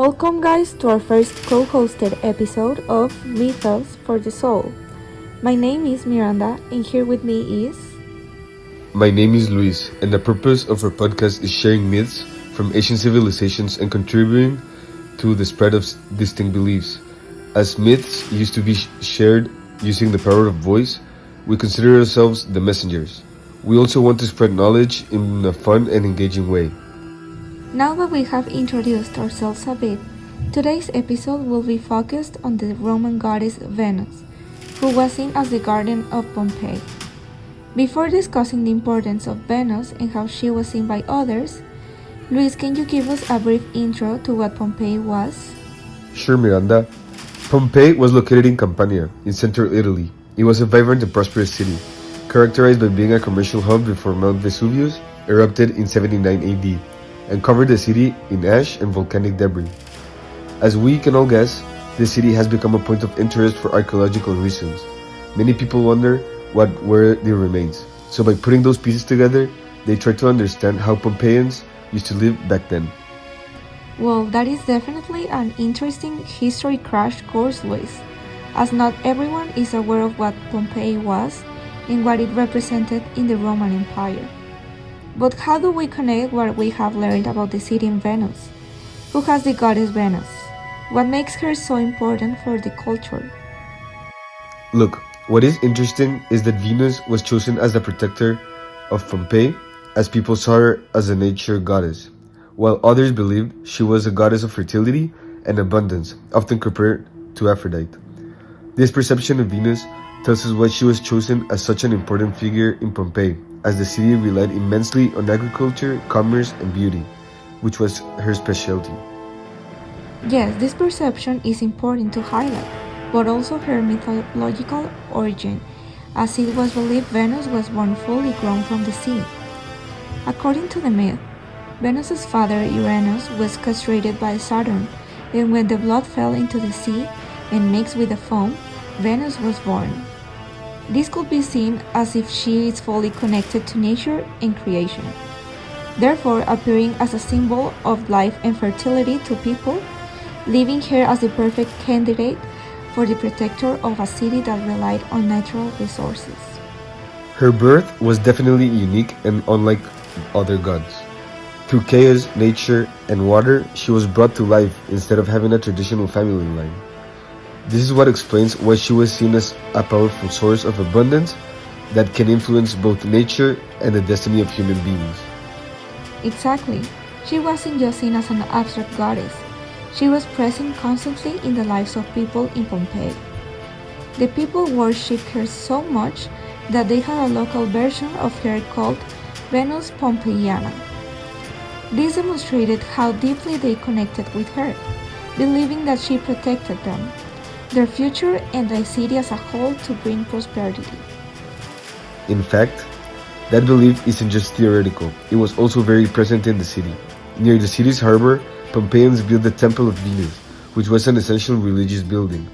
Welcome, guys, to our first co-hosted episode of Mythos for the Soul. My name is Miranda, and here with me is... My name is Luis, and the purpose of our podcast is sharing myths from ancient civilizations and contributing to the spread of distinct beliefs. As myths used to be shared using the power of voice, we consider ourselves the messengers. We also want to spread knowledge in a fun and engaging way. Now that we have introduced ourselves a bit, today's episode will be focused on the Roman goddess Venus, who was seen as the guardian of Pompeii. Before discussing the importance of Venus and how she was seen by others, Luis, can you give us a brief intro to what Pompeii was? Sure, Miranda. Pompeii was located in Campania, in central Italy. It was a vibrant and prosperous city, characterized by being a commercial hub before Mount Vesuvius erupted in 79 AD, and covered the city in ash and volcanic debris. As we can all guess, this city has become a point of interest for archaeological reasons. Many people wonder what were the remains. So by putting those pieces together, they try to understand how Pompeians used to live back then. Well, that is definitely an interesting history crash course, Luis, as not everyone is aware of what Pompeii was and what it represented in the Roman Empire. But how do we connect what we have learned about the city in Venus? Who has the goddess Venus? What makes her so important for the culture? Look, what is interesting is that Venus was chosen as the protector of Pompeii, as people saw her as a nature goddess, while others believed she was a goddess of fertility and abundance, often compared to Aphrodite. This perception of Venus tells us why she was chosen as such an important figure in Pompeii, as the city relied immensely on agriculture, commerce, and beauty, which was her specialty. Yes, this perception is important to highlight, but also her mythological origin, as it was believed Venus was born fully grown from the sea. According to the myth, Venus's father Uranus was castrated by Saturn, and when the blood fell into the sea and mixed with the foam, Venus was born. This could be seen as if she is fully connected to nature and creation, therefore appearing as a symbol of life and fertility to people, leaving her as the perfect candidate for the protector of a city that relied on natural resources. Her birth was definitely unique and unlike other gods. Through chaos, nature, and water, she was brought to life instead of having a traditional family line. This is what explains why she was seen as a powerful source of abundance that can influence both nature and the destiny of human beings. Exactly. She wasn't just seen as an abstract goddess. She was present constantly in the lives of people in Pompeii. The people worshipped her so much that they had a local version of her called Venus Pompeiana. This demonstrated how deeply they connected with her, believing that she protected them, their future, and the city as a whole to bring prosperity. In fact, that belief isn't just theoretical, it was also very present in the city. Near the city's harbor, Pompeians built the Temple of Venus, which was an essential religious building.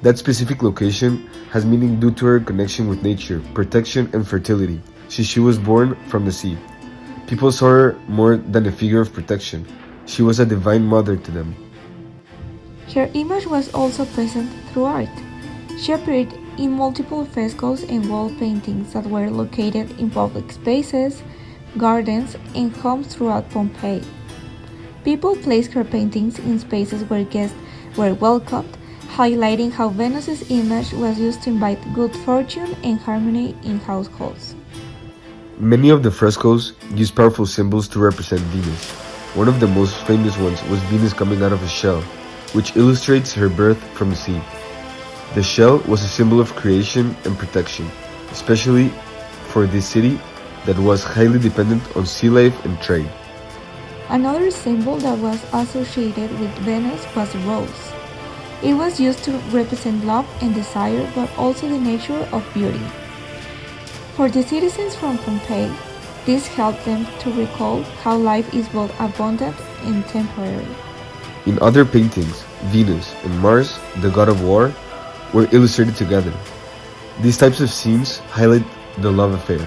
That specific location has meaning due to her connection with nature, protection, and fertility, since she was born from the sea. People saw her more than a figure of protection. She was a divine mother to them. Her image was also present through art. She appeared in multiple frescoes and wall paintings that were located in public spaces, gardens, and homes throughout Pompeii. People placed her paintings in spaces where guests were welcomed, highlighting how Venus's image was used to invite good fortune and harmony in households. Many of the frescoes used powerful symbols to represent Venus. One of the most famous ones was Venus coming out of a shell, which illustrates her birth from the sea. The shell was a symbol of creation and protection, especially for this city that was highly dependent on sea life and trade. Another symbol that was associated with Venus was a rose. It was used to represent love and desire, but also the nature of beauty. For the citizens from Pompeii, this helped them to recall how life is both abundant and temporary. In other paintings, Venus and Mars, the god of war, were illustrated together. These types of scenes highlight the love affair,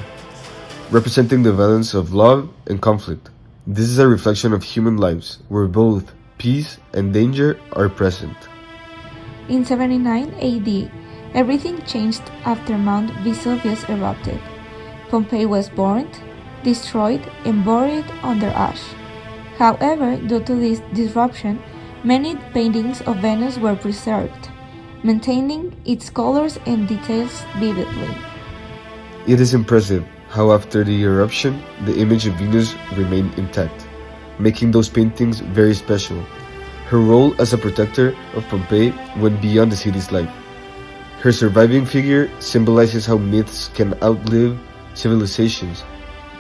representing the balance of love and conflict. This is a reflection of human lives, where both peace and danger are present. In 79 AD, everything changed after Mount Vesuvius erupted. Pompeii was burned, destroyed, and buried under ash. However, due to this disruption, many paintings of Venus were preserved, maintaining its colors and details vividly. It is impressive how after the eruption, the image of Venus remained intact, making those paintings very special. Her role as a protector of Pompeii went beyond the city's life. Her surviving figure symbolizes how myths can outlive civilizations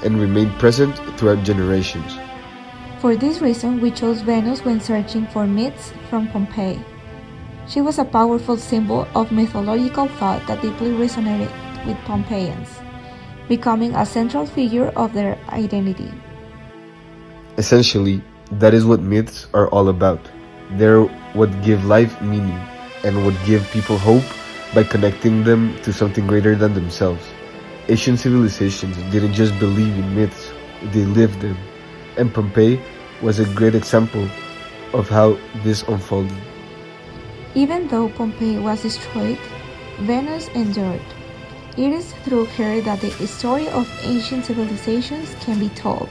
and remain present throughout generations. For this reason, we chose Venus when searching for myths from Pompeii. She was a powerful symbol of mythological thought that deeply resonated with Pompeians, becoming a central figure of their identity. Essentially, that is what myths are all about. They're what give life meaning and what give people hope by connecting them to something greater than themselves. Ancient civilizations didn't just believe in myths, they lived them. And Pompeii was a great example of how this unfolded. Even though Pompeii was destroyed, Venus endured. It is through her that the story of ancient civilizations can be told.